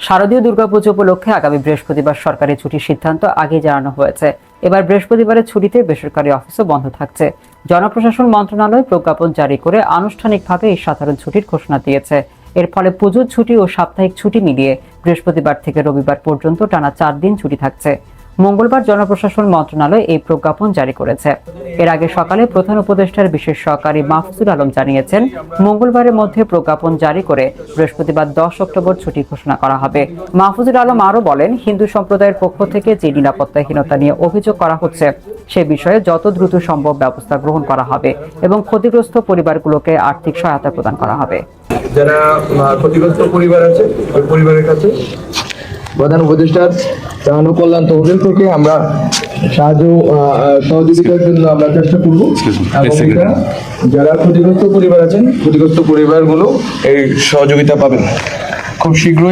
শারদীয় দুর্গাপুজো উপলক্ষে আগামী বৃহস্পতিবার সরকারি ছুটির সিদ্ধান্ত আগে জানানো হয়েছে। এবার বৃহস্পতিবারের ছুটিতে বেসরকারি অফিসও বন্ধ থাকছে। জনপ্রশাসন মন্ত্রণালয় প্রজ্ঞাপন জারি করে আনুষ্ঠানিকভাবে এই সাধারণ ছুটির ঘোষণা দিয়েছে। এর ফলে পুজোর ছুটি ও সাপ্তাহিক ছুটি মিলিয়ে বৃহস্পতিবার থেকে রবিবার পর্যন্ত টানা 4 দিন ছুটি থাকছে। মঙ্গলবার জনপ্রশাসন মন্ত্রণালয় এই প্রজ্ঞাপন জারি করেছে। এর আগে সকালে প্রধান উপদেষ্টার বিশেষ সহকারী মাহফুজুল আলম জানিয়েছেন, মঙ্গলবারের মধ্যে প্রজ্ঞাপন জারি করে বৃহস্পতিবার 10 অক্টোবর ছুটি ঘোষণা করা হবে। মাহফুজুল আলম আরও বলেন, হিন্দু সম্প্রদায়ের পক্ষ থেকে যে নিরাপত্তাহীনতা নিয়ে অভিযোগ করা হচ্ছে সে বিষয়ে যত দ্রুত সম্ভব ব্যবস্থা গ্রহণ করা হবে এবং ক্ষতিগ্রস্ত পরিবারগুলোকে আর্থিক সহায়তা প্রদান করা হবে। যারা ক্ষতিগ্রস্ত পরিবার আছে ওই পরিবারের কাছে প্রধান উপদেষ্টার জনকল্যাণ তহবিল থেকে আমরা সহযোগিতার জন্য আমরা চেষ্টা করব। যারা ক্ষতিগ্রস্ত পরিবার আছেন ক্ষতিগ্রস্ত পরিবারগুলো এই সহযোগিতা পাবেন খুব শীঘ্রই।